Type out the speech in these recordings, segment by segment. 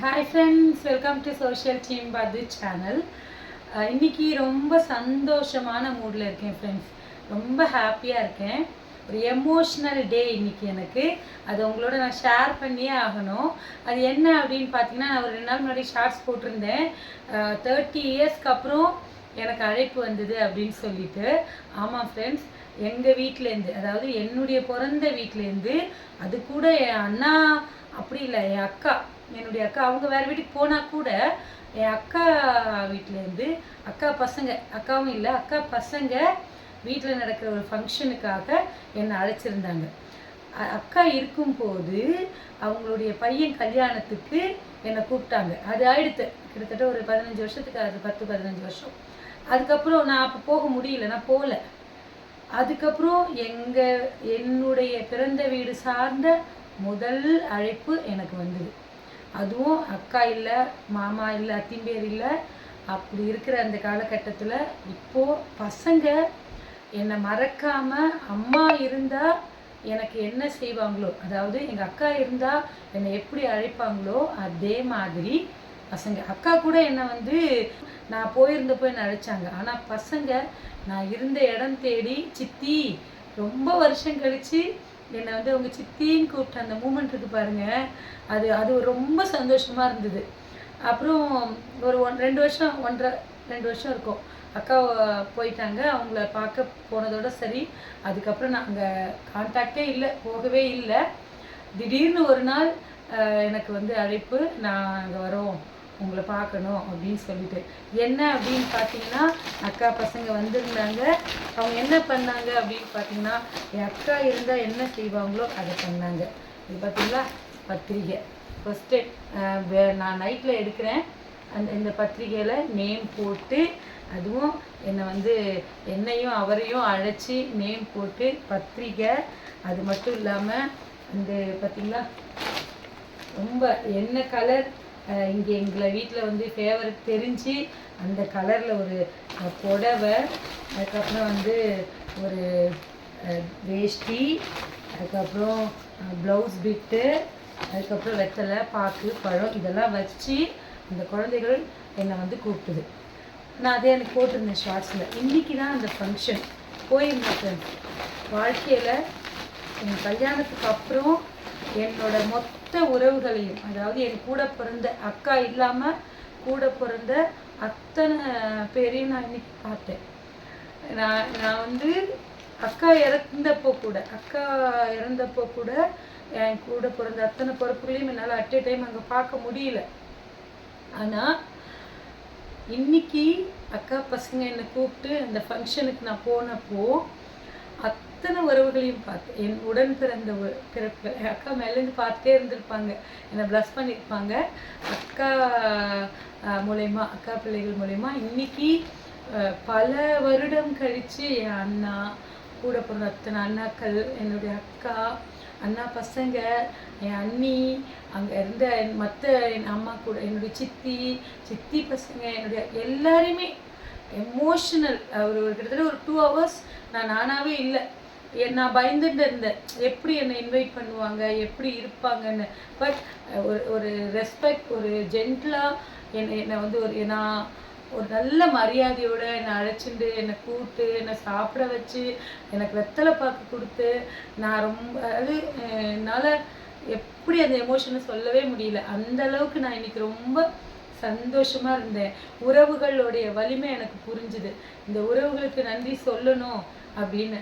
Hi friends, welcome to social team பது channel. இன்றைக்கி ரொம்ப சந்தோஷமான மூடில் இருக்கேன் ஃப்ரெண்ட்ஸ். ரொம்ப ஹாப்பியாக இருக்கேன். ஒரு எமோஷ்னல் டே இன்றைக்கி எனக்கு. அது உங்களோட நான் ஷேர் பண்ணியே ஆகணும். அது என்ன அப்படின்னு பார்த்தீங்கன்னா, நான் ஒரு 2 நாள் முன்னாடி ஷார்ட்ஸ் போட்டிருந்தேன். 30 இயர்ஸ்க்கு அப்புறம் எனக்கு அழைப்பு வந்தது அப்படின்னு சொல்லிட்டு. ஆமாம் ஃப்ரெண்ட்ஸ், எங்கள் வீட்டிலேருந்து, அதாவது என்னுடைய பிறந்த வீட்டிலேருந்து, அது கூட என் அண்ணா அப்படி இல்லை, என் அக்கா, என்னுடைய அக்கா, அவங்க வேறு வீட்டுக்கு போனால் கூட என் அக்கா வீட்டிலேருந்து அக்கா பசங்க, அக்காவும் இல்லை அக்கா பசங்க வீட்டில் நடக்கிற ஒரு ஃபங்க்ஷனுக்காக என்னை அழைச்சிருந்தாங்க. அக்கா இருக்கும்போது அவங்களுடைய பையன் கல்யாணத்துக்கு என்னை கூப்பிட்டாங்க. அது ஆயிடுத்து கிட்டத்தட்ட ஒரு 15 வருஷத்துக்கு, அது 10-15 வருஷம். அதுக்கப்புறம் நான் அப்போ போக முடியல, நான் போகல. அதுக்கப்புறம் என்னுடைய பிறந்த வீடு சார்ந்த முதல் அழைப்பு எனக்கு வந்தது. அதுவும் அக்கா இல்லை, மாமா இல்லை, அத்திம்பேர் இல்லை. அப்படி இருக்கிற அந்த காலகட்டத்தில் இப்போது பசங்க என்னை மறக்காமல் அம்மா இருந்தால் எனக்கு என்ன செய்வாங்களோ, அதாவது எங்கள் அக்கா இருந்தால் என்னை எப்படி அழைப்பாங்களோ அதே மாதிரி பசங்க. அக்கா கூட என்னை நான் போயிருந்தப்போ என்னை அழைச்சாங்க. ஆனால் பசங்க நான் இருந்த இடம் தேடி சித்தி, ரொம்ப வருஷம் கழித்து என்னை அவங்க சித்தின்னு கூப்பிட்ட அந்த மூமெண்ட் இருக்குது பாருங்கள். அது ரொம்ப சந்தோஷமாக இருந்தது. அப்புறம் ஒரு 2 வருஷம், 1.5-2 வருஷம் இருக்கும். அக்கா போயிட்டாங்க. அவங்கள பார்க்க போனதோட சரி. அதுக்கப்புறம் நாங்கள் கான்டாக்டே இல்லை, போகவே இல்லை. திடீர்னு ஒரு நாள் எனக்கு அழைப்பு, நான் அங்கே வரோம், உங்களை பார்க்கணும் அப்படின்னு சொல்லிட்டு. என்ன அப்படின்னு பார்த்தீங்கன்னா, அக்கா பசங்க வந்திருந்தாங்க. அவங்க என்ன பண்ணாங்க அப்படின்னு பார்த்தீங்கன்னா, என் அக்கா இருந்தால் என்ன செய்வாங்களோ அதை பண்ணாங்க. இது பார்த்தீங்களா, பத்திரிக்கை ஃபஸ்ட்டு நான் நைட்டில் எடுக்கிறேன். இந்த பத்திரிக்கையில் நேம் போட்டு, அதுவும் என்னை என்னையும் அவரையும் அழைச்சி நேம் போட்டு பத்திரிக்கை. அது மட்டும் இல்லாமல் பார்த்தீங்களா, ரொம்ப என்ன கலர் இங்கே எங்களை வீட்டில் ஃபேவரட் தெரிஞ்சு அந்த கலரில் ஒரு புடவை, அதுக்கப்புறம் ஒரு வேஷ்டி, அதுக்கப்புறம் ப்ளவுஸ் பிட்டு, அதுக்கப்புறம் வெத்தலை, பாக்கு, பழம் இதெல்லாம் வச்சு அந்த குழந்தைகள் என்னை கூப்பிட்டுது. நான் அதே எனக்கு போட்டிருந்தேன் ஷார்ட்ஸில். இன்றைக்கி தான் அந்த ஃபங்க்ஷன் போயிருந்தேன். வாழ்க்கையில் என் கல்யாணத்துக்கு அப்புறம் என்னோட மொத்த உறவுகளையும், அதாவது என் கூட பிறந்த அக்கா இல்லாமல் கூட பிறந்த அத்தனை பேரையும் நான் இன்னைக்கு பார்த்தேன். நான் அக்கா இறந்தப்போ கூட என் கூட பிறந்த அத்தனை பொறுப்புகளையும் என்னால் அட் எ டைம் அங்கே பார்க்க முடியல. ஆனால் இன்னைக்கு அக்கா பசங்க என்னை கூப்பிட்டு அந்த ஃபங்க்ஷனுக்கு நான் போனப்போ அத்தனை உறவுகளையும் பார்த்தேன். என் உடன் பிறந்த பிறப்பு அக்கா மேலேருந்து பார்த்துட்டே இருந்திருப்பாங்க, என்னை ப்ளஸ் பண்ணியிருப்பாங்க. அக்கா மூலயமா, அக்கா பிள்ளைகள் மூலயமா இன்னைக்கு பல வருடம் கழித்து என் அண்ணா, கூட பிறந்த அத்தனை அண்ணாக்கள், என்னுடைய அக்கா, அண்ணா பசங்க, என் அண்ணி, அங்கே இருந்த மற்ற என் அம்மா கூட, என்னுடைய சித்தி பசங்க, என்னுடைய எல்லாரையுமே எமோஷனல். ஒரு கிட்டத்தட்ட ஒரு 2 hours நான் நானாகவே இல்லை. நான் பயந்துட்டு இருந்தேன், எப்படி என்னை இன்வைட் பண்ணுவாங்க, எப்படி இருப்பாங்கன்னு. பட் ஒரு ரெஸ்பெக்ட், ஒரு ஜென்டிலாக என்னை நான் ஒரு நல்ல மரியாதையோடு என்னை அழைச்சிட்டு என்னை கூப்பிட்டு என்னை சாப்பிட வச்சு எனக்கு வெத்தலை பாக்கு கொடுத்து, நான் ரொம்ப என்னால் எப்படி அந்த எமோஷனை சொல்லவே முடியல. அந்த அளவுக்கு நான் இன்னைக்கு ரொம்ப சந்தோஷமாக இருந்தேன். உறவுகளுடைய வலிமை எனக்கு புரிஞ்சுது. இந்த உறவுகளுக்கு நன்றி சொல்லணும் அப்படின்னு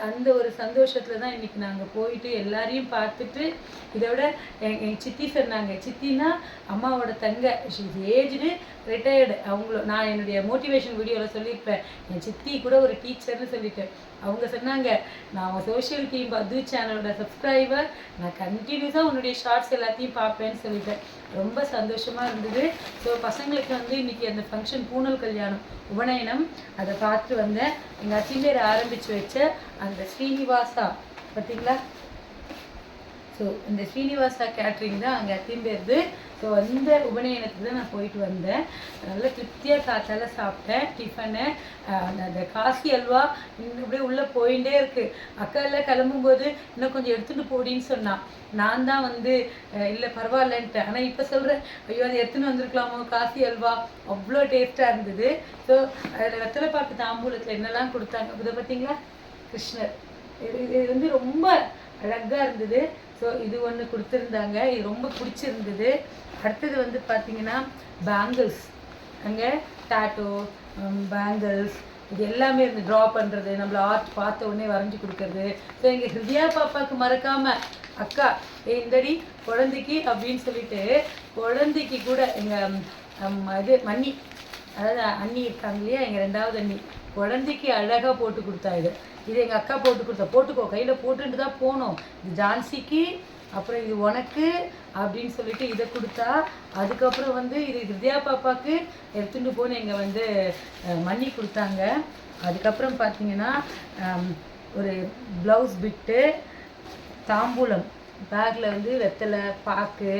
அந்த ஒரு சந்தோஷத்தில் தான் இன்றைக்கி நாங்கள் போயிட்டு எல்லாரையும் பார்த்துட்டு. இதோட என் சித்தி சொன்னாங்க, சித்தின்னா அம்மாவோட தங்க, ஷீஸ் ஏஜ்டு, ரிட்டையர்டு. நான் என்னுடைய மோட்டிவேஷன் வீடியோவில் சொல்லியிருப்பேன், என் சித்தி கூட ஒரு டீச்சர்னு சொல்லிட்டேன். அவங்க சொன்னாங்க, நான் சோஷியல் டீம் பது சேனலோட சப்ஸ்கிரைபர், நான் கண்டினியூஸாக உன்னுடைய ஷார்ட்ஸ் எல்லாத்தையும் பார்ப்பேன்னு சொல்லிட்டேன். ரொம்ப சந்தோஷமாக இருந்தது. ஸோ பசங்களுக்கு இன்றைக்கி அந்த ஃபங்க்ஷன் பூனல் கல்யாணம், உபநயனம், அதை பார்த்துட்டு வந்தேன். எங்கள் அத்திம்பேர் ஆரம்பித்து வச்ச அந்த ஸ்ரீனிவாசா, பார்த்தீங்களா, ஸோ இந்த ஸ்ரீனிவாசா கேட்ரிங் தான் அங்கே அத்திம்பேருது. ஸோ அந்த உபநயனத்துக்கு தான் நான் போயிட்டு வந்தேன். நல்லா திருப்தியாக காத்தால சாப்பிட்டேன் டிஃபனு. அந்த காசி அல்வா அப்படியே உள்ளே போயிட்டே இருக்குது. அக்கா எல்லாம் கிளம்பும்போது இன்னும் கொஞ்சம் எடுத்துகிட்டு போடின்னு சொன்னான். நான் தான் வந்து இல்லை பரவாயில்லன்ட்டு. ஆனால் இப்போ சொல்கிறேன், ஐயோ அதை எடுத்துன்னு வந்திருக்கலாமோ, காசி அல்வா அவ்வளோ டேஸ்ட்டாக இருந்தது. ஸோ அதில் வெத்தலை பாக்கு தாம்பூலத்தில் என்னெல்லாம் கொடுத்தாங்க இதை பார்த்தீங்களா, கிருஷ்ணர். இது வந்து ரொம்ப அழகாக இருந்தது. ஸோ இது ஒன்று கொடுத்துருந்தாங்க, இது ரொம்ப பிடிச்சிருந்தது. அடுத்தது வந்து பார்த்தீங்கன்னா பேங்கிள்ஸ், அங்கே டாட்டோ பேங்கிள்ஸ் இது எல்லாமே இருந்து ட்ரா பண்ணுறது, நம்மள ஆர்ட் பார்த்த உடனே வரைஞ்சி கொடுக்கறது. ஸோ எங்கள் ஹிருதயா பாப்பாவுக்கு மறக்காமல் அக்கா இந்தடி குழந்தைக்கு அப்படின்னு சொல்லிட்டு குழந்தைக்கு கூட எங்கள் இது மன்னி, அதாவது அண்ணி இருக்காங்க இல்லையா, எங்கள் 2வது அண்ணி, குழந்தைக்கு அழகாக போட்டு கொடுத்தா. இது எங்கள் அக்கா போட்டு கொடுத்தா. போட்டுக்கோ, கையில் போட்டுட்டு தான் போனோம். இது ஜான்சிக்கு, அப்புறம் இது உனக்கு அப்படின்னு சொல்லிட்டு இதை கொடுத்தா. அதுக்கப்புறம் வந்து இது ஹிருதயா பாப்பாவுக்கு எடுத்துகிட்டு போன்னு எங்கள் வந்து மன்னி கொடுத்தாங்க. அதுக்கப்புறம் பார்த்தீங்கன்னா ஒரு ப்ளவுஸ் பிட்டு, தாம்பூலம் பேக்கில் வந்து வெத்தலை பாக்கு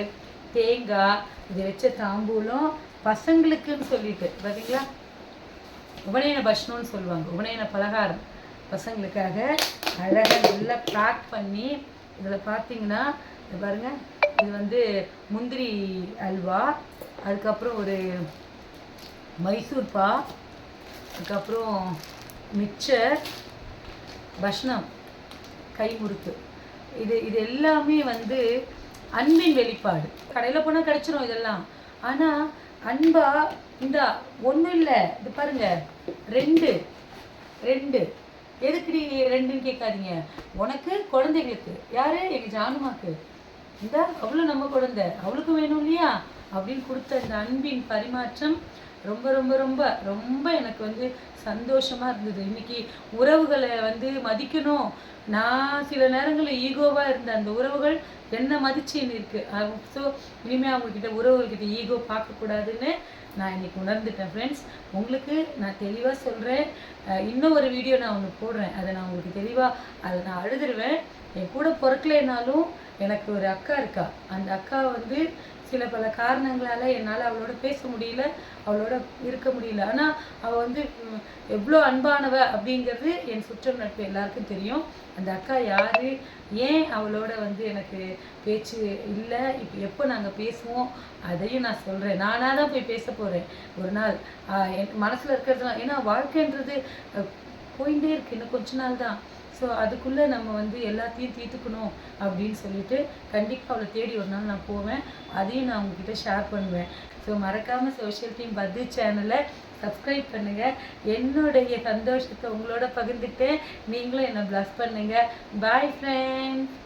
தேங்காய் இது வச்ச தாம்பூலம் பசங்களுக்குன்னு சொல்லிட்டு பார்த்தீங்களா, உபநயன பஷ்ணம்னு சொல்லுவாங்க, உபநயன பலகாரம் பசங்களுக்காக அழகாக நல்லா பேக் பண்ணி. இதில் பார்த்தீங்கன்னா இது பாருங்கள், இது வந்து முந்திரி அல்வா, அதுக்கப்புறம் ஒரு மைசூர் பா, அதுக்கப்புறம் மிக்சர், பஷ்ணம், கைமுறுக்கு. இது எல்லாமே வந்து அன்பின் வெளிப்பாடு. கடையில் போனால் கிடைச்சிரும் இதெல்லாம். ஆனால் அன்பா இந்தா ஒன்றும் இல்லை, இது பாருங்க, ரெண்டு எதுக்குடி ரெண்டுன்னு கேட்காதீங்க. உனக்கு குழந்தைங்களுக்கு, யாரு எங்கள் ஜானுமாக்கு, இந்த அவ்வளோ நம்ம குழந்தை அவளுக்கு வேணும் இல்லையா அப்படின்னு கொடுத்த இந்த அன்பின் பரிமாற்றம் ரொம்ப ரொம்ப ரொம்ப ரொம்ப எனக்கு வந்து சந்தோஷமாக இருந்தது. இன்னைக்கு உறவுகளை வந்து மதிக்கணும். நான் சில நேரங்களில் ஈகோவாக இருந்த அந்த உறவுகள் என்ன மதிச்சுன்னு இருக்குது. ஸோ இனிமேல் அவங்கக்கிட்ட உறவுகள்கிட்ட ஈகோ பார்க்கக்கூடாதுன்னு நான் இன்றைக்கி உணர்ந்துட்டேன் ஃப்ரெண்ட்ஸ். உங்களுக்கு நான் தெளிவாக சொல்கிறேன். இன்னும் ஒரு வீடியோ நான் ஒன்று போடுறேன், அதை நான் உங்களுக்கு தெளிவாக அதை நான் அழுதுருவேன். என் கூட பிறக்கலைனாலும் எனக்கு ஒரு அக்கா இருக்கா. அந்த அக்கா வந்து சில பல காரணங்களால் என்னால் அவளோட பேச முடியல, அவளோட இருக்க முடியல. ஆனால் அவள் வந்து எவ்வளோ அன்பானவ அப்படிங்கிறது என் சுற்றம் நட்பு எல்லாருக்கும் தெரியும். அந்த அக்கா யார், ஏன் அவளோட வந்து எனக்கு பேச்சு இல்லை, இப்போ எப்போ நாங்கள் பேசுவோம் அதையும் நான் சொல்கிறேன். நானாக தான் போய் பேச போகிறேன் ஒரு நாள். என் மனசில் இருக்கிறதுலாம், ஏன்னா வாழ்க்கைன்றது போயிட்டே இருக்குது, இன்னும் கொஞ்ச நாள் தான். ஸோ அதுக்குள்ளே நம்ம வந்து எல்லாத்தையும் தீர்த்துக்கணும் அப்படின்னு சொல்லிட்டு கண்டிப்பாக அவளை தேடி ஒரு நாள் நான் போவேன். அதையும் நான் உங்ககிட்ட ஷேர் பண்ணுவேன். ஸோ மறக்காமல் சோஷியல் டீம் பத்து சேனலை சப்ஸ்கிரைப் பண்ணுங்கள். என்னுடைய சந்தோஷத்தை உங்களோட பகிர்ந்துட்டு நீங்களும் என்னை ப்ளஸ் பண்ணுங்கள். Bye friends.